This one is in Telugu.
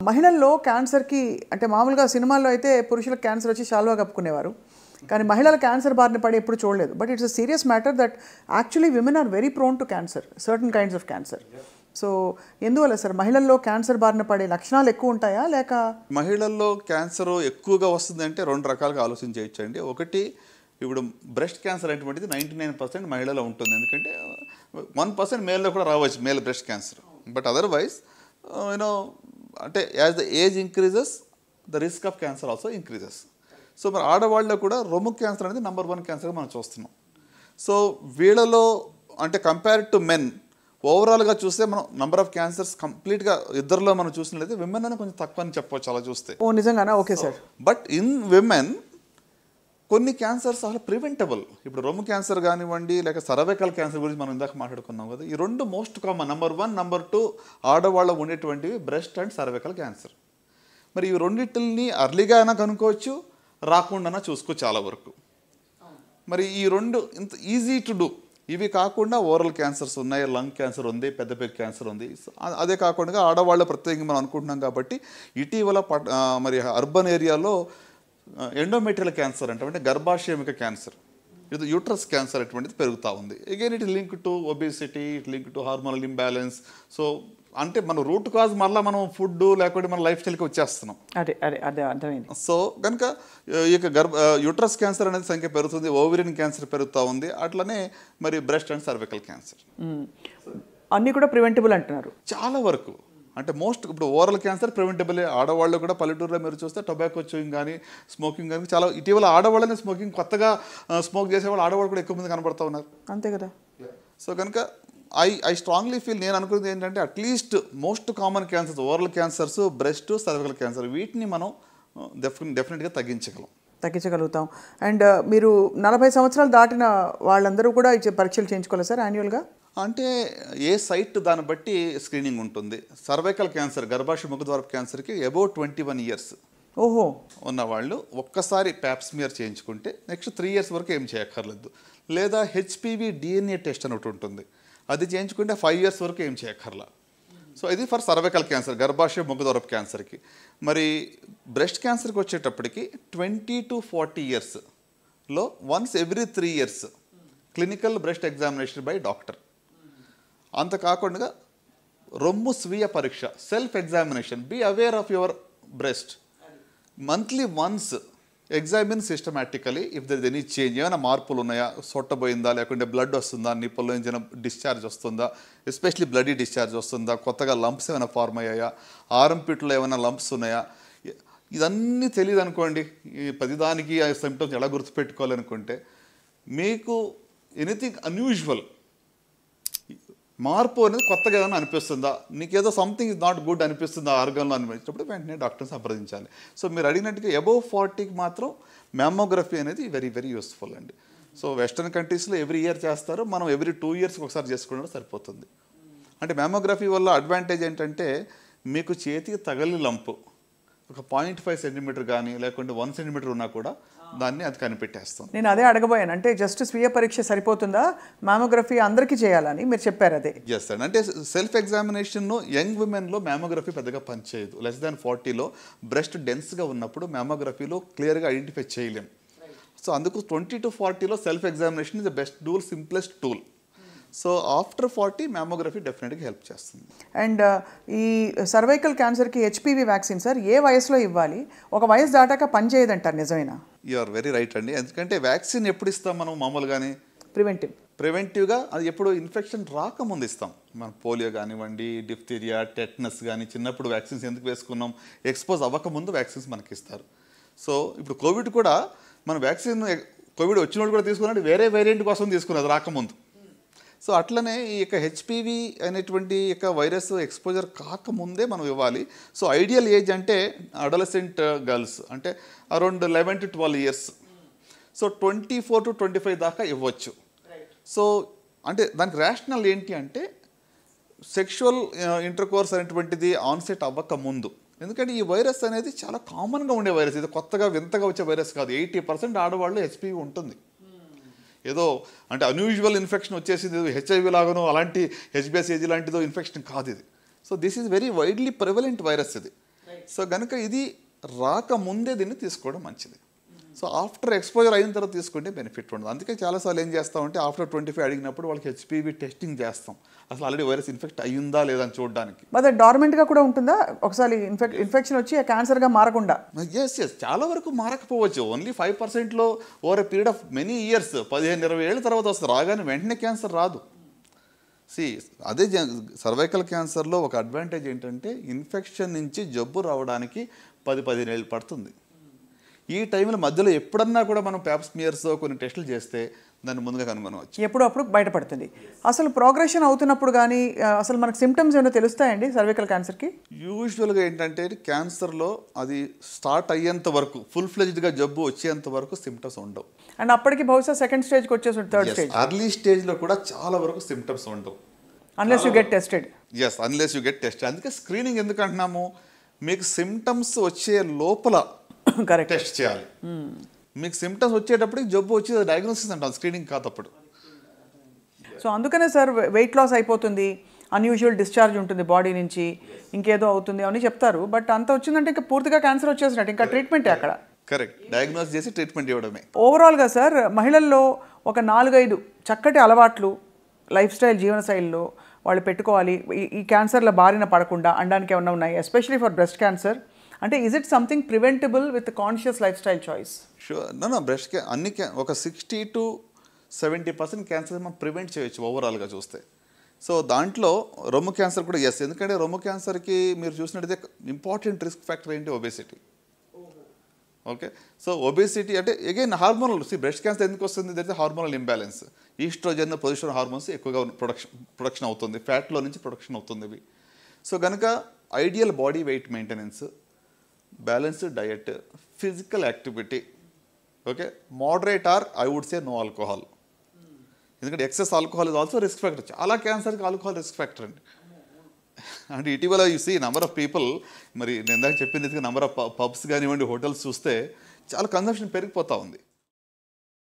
మహిళల్లో క్యాన్సర్కి అంటే మామూలుగా సినిమాల్లో అయితే పురుషులకు క్యాన్సర్ వచ్చి శాల్వా కప్పుకునేవారు, కానీ మహిళల క్యాన్సర్ బారిన పడి ఎప్పుడు చూడలేదు. But it's a serious matter that actually women are very prone to cancer, certain kinds of cancer. So ఎందువల్ల సార్ మహిళల్లో క్యాన్సర్ బారిన పడే లక్షణాలు ఎక్కువ ఉంటాయా లేక? మహిళల్లో క్యాన్సర్ ఎక్కువగా వస్తుంది అంటే రెండు రకాలుగా ఆలోచించవచ్చండి. ఒకటి, ఇప్పుడు బ్రెస్ట్ క్యాన్సర్ అనేటువంటిది 99% మహిళలో ఉంటుంది. ఎందుకంటే 1% మేల్లో కూడా రావచ్చు, male breast cancer. But otherwise you know అంటే as the age increases the risk of cancer also increases. So మరి ఆడవాళ్ళలో కూడా రొమ్ము క్యాన్సర్ అనేది నెంబర్ 1 క్యాన్సర్గా మనం చూస్తున్నాం. సో వీళ్ళలో అంటే కంపేర్ టు మెన్ ఓవరాల్గా చూస్తే మనం నెంబర్ ఆఫ్ క్యాన్సర్స్ కంప్లీట్గా ఇద్దరిలో మనం చూసినట్లయితే విమెన్ అని కొంచెం తక్కువ అని చెప్పవచ్చు అలా చూస్తే. ఓ నిజంగానా? Okay sir. But in women కొన్ని క్యాన్సర్స్ అసలు ప్రివెంటబుల్. ఇప్పుడు రొమ్ము క్యాన్సర్ కానివ్వండి, లేక సర్వైకల్ క్యాన్సర్ గురించి మనం ఇందాక మాట్లాడుకున్నాం కదా, ఈ రెండు మోస్ట్ కామన్. నెంబర్ 1, నెంబర్ 2 ఆడవాళ్ళ ఉండేటువంటివి బ్రెస్ట్ అండ్ సర్వైకల్ క్యాన్సర్. మరి ఈ రెండింటిని అర్లీగా అయినా కనుక్కోవచ్చు, రాకుండా చూసుకోవచ్చు చాలా వరకు. మరి ఈ రెండు ఇంత ఈజీ టు డూ. ఇవి కాకుండా ఓరల్ క్యాన్సర్స్ ఉన్నాయి, లంగ్ క్యాన్సర్ ఉంది, పెద్ద క్యాన్సర్ ఉంది. అదే కాకుండా ఆడవాళ్ళ ప్రత్యేకంగా మనం అనుకుంటున్నాం కాబట్టి ఇటీవల మరి అర్బన్ ఏరియాలో ఎండోమెట్రియల్ క్యాన్సర్ అంటే గర్భాశయమిక క్యాన్సర్, ఇది యూట్రస్ క్యాన్సర్ అటువంటిది పెరుగుతూ ఉంది. Again it link to obesity, it link to hormonal imbalance. So అంటే మన రూట్ కాజ్ మళ్ళీ మనం ఫుడ్ లేకపోతే మన లైఫ్ స్టైల్కి వచ్చేస్తున్నాం. అదే అర్థమైంది. సో కనుక ఇక యూట్రస్ క్యాన్సర్ అనేది సంఖ్య పెరుగుతుంది, ఓవేరియన్ క్యాన్సర్ పెరుగుతూ ఉంది, అట్లనే మరి బ్రెస్ట్ అండ్ సర్వికల్ క్యాన్సర్ అన్నీ కూడా ప్రివెంటబుల్ అంటున్నారు చాలా వరకు. అంటే మోస్ట్ ఇప్పుడు ఓరల్ క్యాన్సర్ ప్రివెంటబుల్. ఆడవాళ్ళు కూడా పల్లెటూరులో మీరు చూస్తే టొబాకో చూయింగ్ కానీ స్మోకింగ్ కానీ చాలా ఇటీవల ఆడవాళ్ళని స్మోకింగ్ కొత్తగా స్మోక్ చేసేవాళ్ళు ఆడవాళ్ళు కూడా ఎక్కువ మంది కనబడుతూ ఉన్నారు. అంతే కదా. సో కనుక ఐ స్ట్రాంగ్లీ ఫీల్, నేను అనుకున్నది ఏంటంటే at least most common cancers, oral cancers, breast, cervical cancer, వీటిని మనం డెఫినెట్గా తగ్గించగలుగుతాం. అండ్ మీరు 40 సంవత్సరాలు దాటిన వాళ్ళందరూ కూడా పరీక్షలు చేయించుకోవాలి సార్ యాన్యువల్గా? అంటే ఏ సైట్ దాన్ని బట్టి స్క్రీనింగ్ ఉంటుంది. సర్వైకల్ క్యాన్సర్, గర్భాశయ ముఖద్వారపు క్యాన్సర్కి అబౌట్ 21 years ఉన్నవాళ్ళు ఒక్కసారి ప్యాప్స్మియర్ చేయించుకుంటే నెక్స్ట్ 3 years వరకు ఏం చేయక్కర్లేదు. లేదా హెచ్పివి DNA టెస్ట్ అని ఒకటి ఉంటుంది, అది చేయించుకుంటే 5 years వరకు ఏం చేయక్కర్లా. సో ఇది ఫర్ సర్వైకల్ క్యాన్సర్, గర్భాశయ ముఖద్వారపు క్యాన్సర్కి. మరి బ్రెస్ట్ క్యాన్సర్కి వచ్చేటప్పటికి 20 to 40 yearsలో once every 3 years clinical breast examination by doctor. అంత కాకుండా రొమ్ము స్వీయ పరీక్ష, self examination, be aware of your breast, monthly once examine systematically if there is any change, ఏమైనా మార్పులు ఉన్నాయా, సొట్టబోయిందా, లేకుంటే బ్లడ్ వస్తుందా, నిప్పుల్లో నుంచి డిశ్చార్జ్ వస్తుందా, ఎస్పెషలీ బ్లడీ డిశ్చార్జ్ వస్తుందా, కొత్తగా లంప్స్ ఏమైనా ఫార్మ్ అయ్యాయా, ఆర్ఎంపిట్లో ఏమైనా లంప్స్ ఉన్నాయా, ఇదన్నీ తెలియదు అనుకోండి. ఈ ప్రతిదానికి ఆ సిమ్టమ్స్ ఎలా గుర్తుపెట్టుకోవాలనుకుంటే మీకు ఎనీథింగ్ అన్యూజువల్ మార్పు అనేది కొత్తగా ఏమైనా అనిపిస్తుందా, నీకేదో సంథింగ్ ఇస్ నాట్ గుడ్ అనిపిస్తుందా ఆర్గన్లో అనిపించినప్పుడు వెంటనే డాక్టర్ని సంప్రదించాలి. సో మీరు అడిగినట్టుగా అబోవ్ 40కి మాత్రం మ్యామోగ్రఫీ అనేది వెరీ వెరీ యూస్ఫుల్ అండి. సో వెస్టర్న్ కంట్రీస్లో ఎవ్రీ ఇయర్ చేస్తారు, మనం ఎవ్రీ 2 yearsకి ఒకసారి చేసుకుంటే సరిపోతుంది. అంటే మ్యామోగ్రఫీ వల్ల అడ్వాంటేజ్ ఏంటంటే మీకు చేతికి తగలి లంపు ఒక 0.5 centimeter కానీ లేకుంటే 1 centimeter ఉన్నా కూడా దాన్ని అది కనిపెట్టేస్తాం. నేను అదే అడగబోయాను, అంటే జస్ట్ స్వీయ పరీక్ష సరిపోతుందా, మ్యామోగ్రఫీ అందరికీ చేయాలని మీరు చెప్పారు. అదే చేస్తాడు అంటే సెల్ఫ్ ఎగ్జామినేషన్. యంగ్ విమెన్లో మ్యామోగ్రఫీ పెద్దగా పనిచేయదు. లెస్ దాన్ 40లో బ్రెస్ట్ డెన్స్గా ఉన్నప్పుడు మ్యామోగ్రఫీలో క్లియర్గా ఐడెంటిఫై చేయలేం. సో అందుకు 20 to 40లో self examination is the best tool, simplest tool. So after 40 mammography డెఫినెట్గా హెల్ప్ చేస్తుంది. అండ్ ఈ సర్వైకల్ క్యాన్సర్కి హెచ్పివి వ్యాక్సిన్ సార్ ఏ వయసులో ఇవ్వాలి? ఒక వయసు దాటాక పనిచేయదంటారు, నిజమేనా? యు ఆర్ వెరీ రైట్ అండి. ఎందుకంటే వ్యాక్సిన్ ఎప్పుడు ఇస్తాం మనం మామూలుగానే? ప్రివెంటివ్గా. అది ఎప్పుడు ఇన్ఫెక్షన్ రాకముందు ఇస్తాం. మన పోలియో కానివ్వండి, డిఫ్తీరియా, టెటనస్ కానీ చిన్నప్పుడు వ్యాక్సిన్స్ ఎందుకు వేసుకున్నాం, ఎక్స్పోజ్ అవ్వకముందు వ్యాక్సిన్స్ మనకి ఇస్తారు. సో ఇప్పుడు కోవిడ్ కూడా మన వ్యాక్సిన్ కోవిడ్ వచ్చినప్పుడు కూడా తీసుకున్నట్టు వేరే వేరియంట్ కోసం తీసుకున్నది రాకముందు. సో అట్లనే ఈ యొక్క హెచ్పివి అనేటువంటి యొక్క వైరస్ ఎక్స్పోజర్ కాకముందే మనం ఇవ్వాలి. సో ఐడియల్ ఏజ్ అంటే అడలసెంట్ గర్ల్స్ అంటే around 11 to 12 years. So 24 to 25 దాకా ఇవ్వచ్చు. సో అంటే దానికి రేషనల్ ఏంటి అంటే సెక్షువల్ ఇంటర్కోర్స్ అనేటువంటిది ఆన్సెట్ అవ్వక ముందు. ఎందుకంటే ఈ వైరస్ అనేది చాలా కామన్గా ఉండే వైరస్, ఇది కొత్తగా వింతగా వచ్చే వైరస్ కాదు. 80% ఆడవాళ్ళు హెచ్పివి ఉంటుంది. ఏదో అంటే అన్యూజువల్ ఇన్ఫెక్షన్ వచ్చేసింది హెచ్ఐవి లాగానో అలాంటి హెచ్బిఎస్ఏజీ లాంటిదో ఇన్ఫెక్షన్ కాదు ఇది. So this is very widely prevalent virus ఇది. సో కనుక ఇది రాకముందే దీన్ని తీసుకోవడం మంచిది. సో ఆఫ్టర్ ఎక్స్పోజర్ అయిన తర్వాత తీసుకుంటే బెనిఫిట్ ఉండదు. అందుకే చాలాసార్లు ఏం చేస్తామంటే ఆఫ్టర్ 25 అడిగినప్పుడు వాళ్ళకి హెచ్పివి టెస్టింగ్ చేస్తాం, అసలు ఆల్రెడీ వైరస్ ఇన్ఫెక్ట్ అయ్యిందా లేదా అని చూడడానికి. మరి డార్మెంట్గా కూడా ఉంటుందా ఒకసారి ఇన్ఫెక్షన్ వచ్చి క్యాన్సర్గా మారకుండా? ఎస్ చాలా వరకు మారకపోవచ్చు. ఓన్లీ 5%లో over a period of many years, 15-20 ఏళ్ళ తర్వాత వస్తుంది. రాగానే వెంటనే క్యాన్సర్ రాదు. అదే సర్వైకల్ క్యాన్సర్లో ఒక అడ్వాంటేజ్ ఏంటంటే ఇన్ఫెక్షన్ నుంచి జబ్బు రావడానికి 10-15 ఏళ్ళు పడుతుంది. ఈ టైంలో మధ్యలో ఎప్పుడన్నా కూడా మనం ప్యాప్స్మియర్స్ కొన్ని టెస్టులు చేస్తే దాన్ని ముందుగా కనుగొనవచ్చు. ఎప్పుడప్పుడు బయటపడుతుంది. అసలు ప్రోగ్రెషన్ అవుతున్నప్పుడు కానీ అసలు మనకు సిమ్టమ్స్ ఏమైనా తెలుస్తాయండి సర్వైకల్ క్యాన్సర్కి? యూజువల్గా ఏంటంటే క్యాన్సర్లో అది స్టార్ట్ అయ్యేంత వరకు, ఫుల్ ఫ్లెజ్డ్గా జబ్బు వచ్చేంత వరకు సిమ్టమ్స్ ఉండవు. అండ్ అప్పటికి బహుశా సెకండ్ స్టేజ్కి వచ్చేసి థర్డ్ స్టేజ్, అర్లీ స్టేజ్లో కూడా చాలా వరకు సిమ్టమ్స్ ఉండవు. Unless you get tested. Unless you get tested. అందుకే స్క్రీనింగ్ ఎందుకు అంటున్నాము, మీకు సిమ్టమ్స్ వచ్చే లోపల కరెక్ట్ టెస్ట్ చేయాలి. మీకు సిమ్టమ్స్ వచ్చేటప్పటికి జబ్బు వచ్చి డయాగ్నోసిస్ అంటాం, స్క్రీనింగ్ కాదప్పుడు. సో అందుకనే సార్ వెయిట్ లాస్ అయిపోతుంది, అన్యూజువల్ డిశ్చార్జ్ ఉంటుంది బాడీ నుంచి, ఇంకేదో అవుతుంది అని చెప్తారు. బట్ అంత వచ్చిందంటే ఇంకా పూర్తిగా క్యాన్సర్ వచ్చేసినట్టు, ఇంకా ట్రీట్మెంటే అక్కడ. కరెక్ట్, డయాగ్నోస్ చేసి ట్రీట్మెంట్ ఇవ్వడమే. ఓవరాల్గా సార్ మహిళల్లో ఒక 4-5 చక్కటి అలవాట్లు లైఫ్ స్టైల్, జీవనశైలిలో వాళ్ళు పెట్టుకోవాలి ఈ క్యాన్సర్ల బారిన పడకుండా అనడానికి ఏమన్నా ఉన్నాయి, ఎస్పెషలీ ఫర్ బ్రెస్ట్ క్యాన్సర్? అంటే is it something preventable with conscious life style choice? Sure. Breast అన్ని ఒక 60-70% క్యాన్సర్ మనం ప్రివెంట్ చేయొచ్చు ఓవరాల్గా చూస్తే. సో దాంట్లో రొమ్ము క్యాన్సర్ కూడా ఎందుకంటే రొమ్ము క్యాన్సర్కి మీరు చూసినట్టయితే ఇంపార్టెంట్ రిస్క్ ఫ్యాక్టర్ ఏంటి, ఒబేసిటీ. ఓకే, సో ఒబేసిటీ అంటే అగైన్ హార్మోనల్. బ్రెస్ట్ క్యాన్సర్ ఎందుకు వస్తుంది, that is hormonal imbalance. Oestrogen, progesterone hormones ఎక్కువగా ప్రొడక్షన్ అవుతుంది, ఫ్యాట్లో నుంచి ప్రొడక్షన్ అవుతుంది ఇవి. సో కనుక ideal body weight maintenance, balanced diet, physical activity, okay, moderate or I would say no alcohol. ఎందుకంటే excess alcohol is also risk factor. చాలా క్యాన్సర్కి ఆల్కహాల్ రిస్క్ ఫ్యాక్టర్ అండి. అంటే ఇటీవల you see number of people, మరి నేను ఇందాక చెప్పింది నంబర్ ఆఫ్ పబ్స్ కానివ్వండి, హోటల్స్ చూస్తే చాలా కన్సంప్షన్ పెరిగిపోతూ ఉంది.